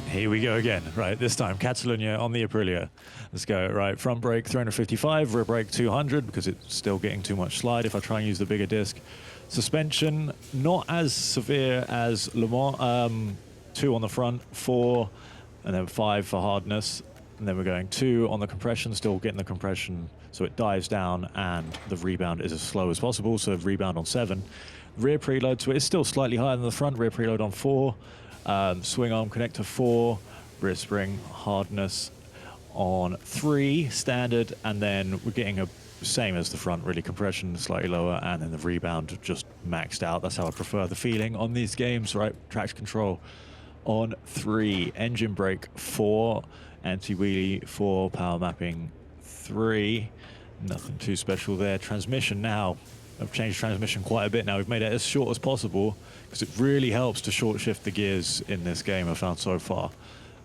Here we go again. Right, this time Catalunya on the Aprilia. Let's go. Right, front brake 355, rear brake 200 because it's still getting too much slide if I try and use the bigger disc. Suspension not as severe as Le Mans. 2 on the front, 4, and then 5 for hardness. And then we're going 2 on the compression, still getting the compression so it dives down and the rebound is as slow as possible. So rebound on 7. Rear preload, so it's still slightly higher than the front. Rear preload on 4. Swing arm connector 4, rear spring hardness on 3 standard, and then we're getting a same as the front, really, compression slightly lower, and then the rebound just maxed out. That's how I prefer the feeling on these games, right? Traction control on 3, engine brake 4, anti-wheelie 4, power mapping 3, nothing too special there. Transmission now, I've changed transmission quite a bit now. We've made it as short as possible because it really helps to short shift the gears in this game, I've found so far.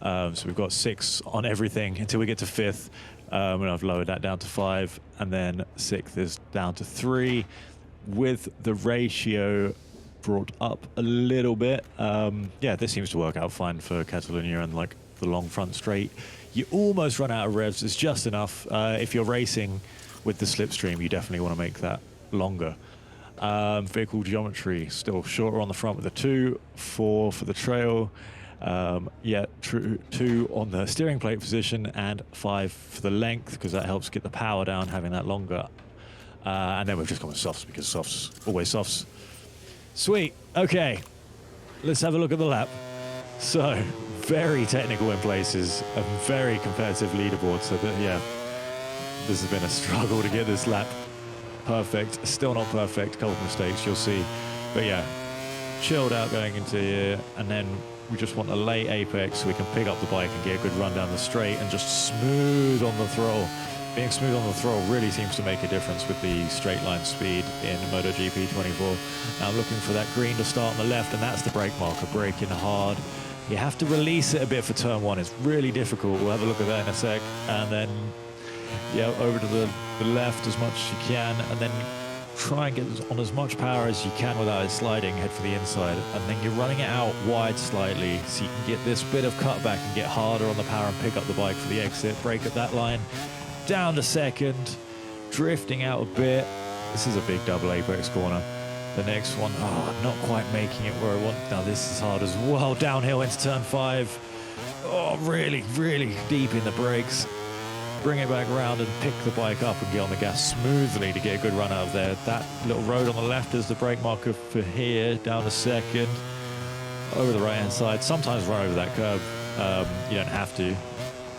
So we've got 6 on everything until we get to 5th, and I've lowered that down to 5, and then 6th is down to 3, with the ratio brought up a little bit. Yeah, this seems to work out fine for Catalunya and like the long front straight. You almost run out of revs, it's just enough. If you're racing with the slipstream, you definitely want to make that longer. Vehicle geometry still shorter on the front with a 2, 4 for the trail, yeah, 2 on the steering plate position, and 5 for the length because that helps get the power down having that longer. And then we've just gone with softs because softs, always softs. Sweet. Okay, let's have a look at the lap. So very technical in places, a very competitive leaderboard, so that, yeah, this has been a struggle to get this lap perfect. Still not perfect, a couple of mistakes you'll see, but yeah, chilled out going into here, and then we just want a late apex so we can pick up the bike and get a good run down the straight and just smooth on the throttle. Being smooth on the throttle really seems to make a difference with the straight line speed in MotoGP 24. Now I'm looking for that green to start on the left, and that's the brake marker, braking hard. You have to release it a bit for turn 1. It's really difficult. We'll have a look at that in a sec. And then, yeah, over to the left as much as you can, and then try and get on as much power as you can without it sliding, head for the inside. And then you're running it out wide slightly so you can get this bit of cutback and get harder on the power and pick up the bike for the exit. Brake at that line, down to 2nd, drifting out a bit. This is a big double apex corner. The next one, oh, not quite making it where I want. Now this is hard as well. Downhill into turn 5. Oh, really, really deep in the brakes. Bring it back around and pick the bike up and get on the gas smoothly to get a good run out of there. That little road on the left is the brake marker for here, down to 2nd. Over the right-hand side, sometimes run over that curb. You don't have to,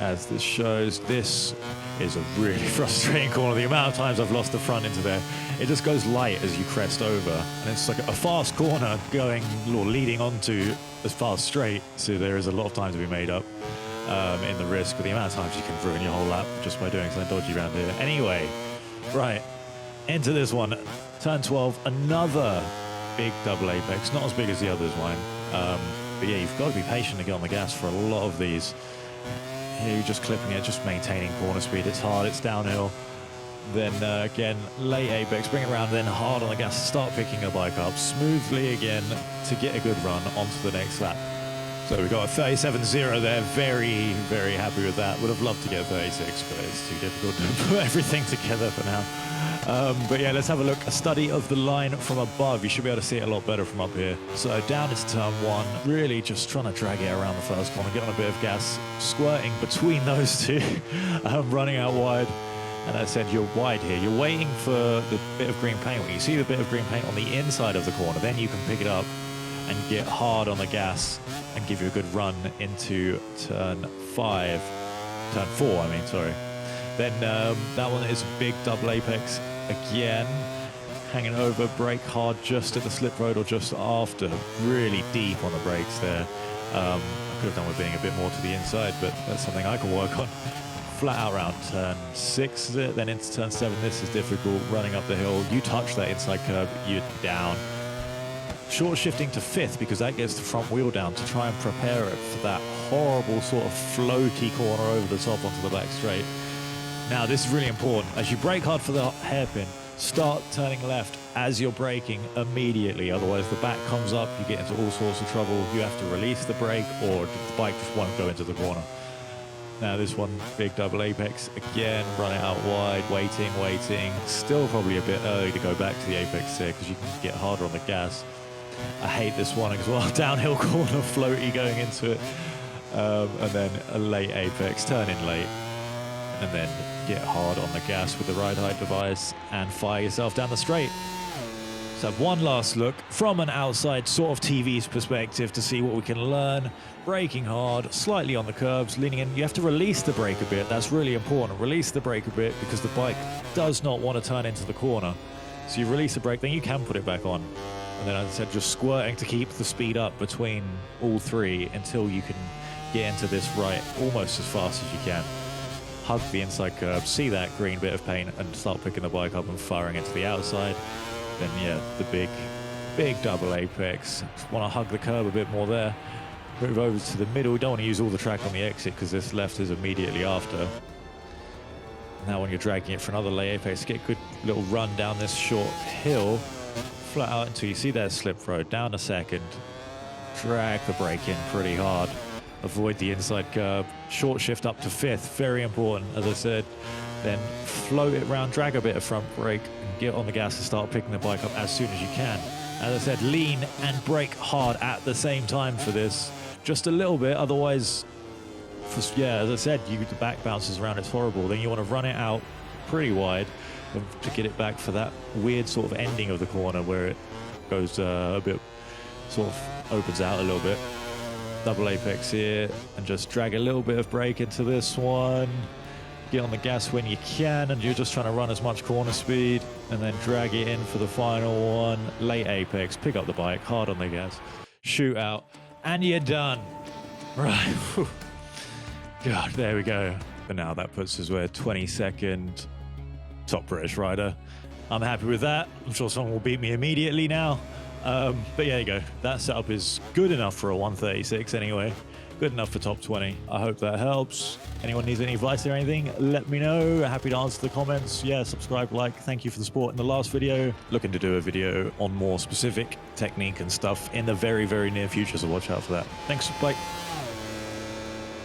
as this shows. This is a really frustrating corner. The amount of times I've lost the front into there. It just goes light as you crest over, and it's like a fast corner going or leading onto as fast straight, so there is a lot of time to be made up in the risk, but the amount of times you can ruin your whole lap just by doing something dodgy around here. Anyway, right, into this one, turn 12, another big double apex, not as big as the others, mine, but yeah, you've got to be patient to get on the gas for a lot of these. Here you're just clipping it, just maintaining corner speed. It's hard, it's downhill. Then again, late apex, bring it around, then hard on the gas, start picking the bike up smoothly again to get a good run onto the next lap. So we've got a 37.0 there, very, very happy with that. Would have loved to get 36, but it's too difficult to put everything together for now. But yeah, let's have a look. A study of the line from above. You should be able to see it a lot better from up here. So down into turn 1, really just trying to drag it around the first corner, get on a bit of gas, squirting between those two, running out wide. And I said, you're wide here. You're waiting for the bit of green paint. When you see the bit of green paint on the inside of the corner, then you can pick it up and get hard on the gas and give you a good run into turn 4, I mean, sorry. Then that one is a big double apex again. Hanging over, brake hard just at the slip road or just after. Really deep on the brakes there. I could have done with being a bit more to the inside, but that's something I can work on. Flat out round turn 6, then into turn 7. This is difficult, running up the hill. You touch that inside curb, you're down. Short shifting to 5th because that gets the front wheel down to try and prepare it for that horrible sort of floaty corner over the top onto the back straight. Now this is really important. As you brake hard for the hairpin, start turning left as you're braking immediately. Otherwise, the back comes up, you get into all sorts of trouble. You have to release the brake, or the bike just won't go into the corner. Now this one, big double apex again, run it out wide, waiting. Still probably a bit early to go back to the apex here because you can get harder on the gas. I hate this one as well. Downhill corner, floaty going into it. And then a late apex, turn in late. And then get hard on the gas with the ride height device and fire yourself down the straight. So have one last look from an outside sort of TV's perspective to see what we can learn. Braking hard, slightly on the curbs, leaning in. You have to release the brake a bit. That's really important. Release the brake a bit because the bike does not want to turn into the corner. So you release the brake, then you can put it back on. And then, as I said, just squirting to keep the speed up between all three until you can get into this right almost as fast as you can. Hug the inside curb, see that green bit of paint, and start picking the bike up and firing it to the outside. Then, yeah, the big double apex. Just want to hug the curb a bit more there. Move over to the middle. Don't want to use all the track on the exit because this left is immediately after. Now when you're dragging it for another lay apex, get a good little run down this short hill, flat out until you see that slip road, down a second, drag the brake in pretty hard, avoid the inside curb, short shift up to fifth, very important, as I said, then float it round, drag a bit of front brake, and get on the gas and start picking the bike up as soon as you can. As I said, lean and brake hard at the same time for this, just a little bit, otherwise, yeah, as I said, the back bounces around, it's horrible. Then you want to run it out pretty wide to get it back for that weird sort of ending of the corner where it goes a bit, sort of opens out a little bit. Double apex here, and just drag a little bit of brake into this one. Get on the gas when you can, and you're just trying to run as much corner speed, and then drag it in for the final one. Late apex, pick up the bike, hard on the gas, shoot out, and you're done. Right. God, there we go. But now that puts us where 22nd top British rider. I'm happy with that. I'm sure someone will beat me immediately now. But yeah, there you go. That setup is good enough for a 136 anyway. Good enough for top 20. I hope that helps. Anyone needs any advice or anything, let me know. Happy to answer the comments. Yeah, subscribe, like. Thank you for the support in the last video. Looking to do a video on more specific technique and stuff in the very, very near future, so watch out for that. Thanks. Bye.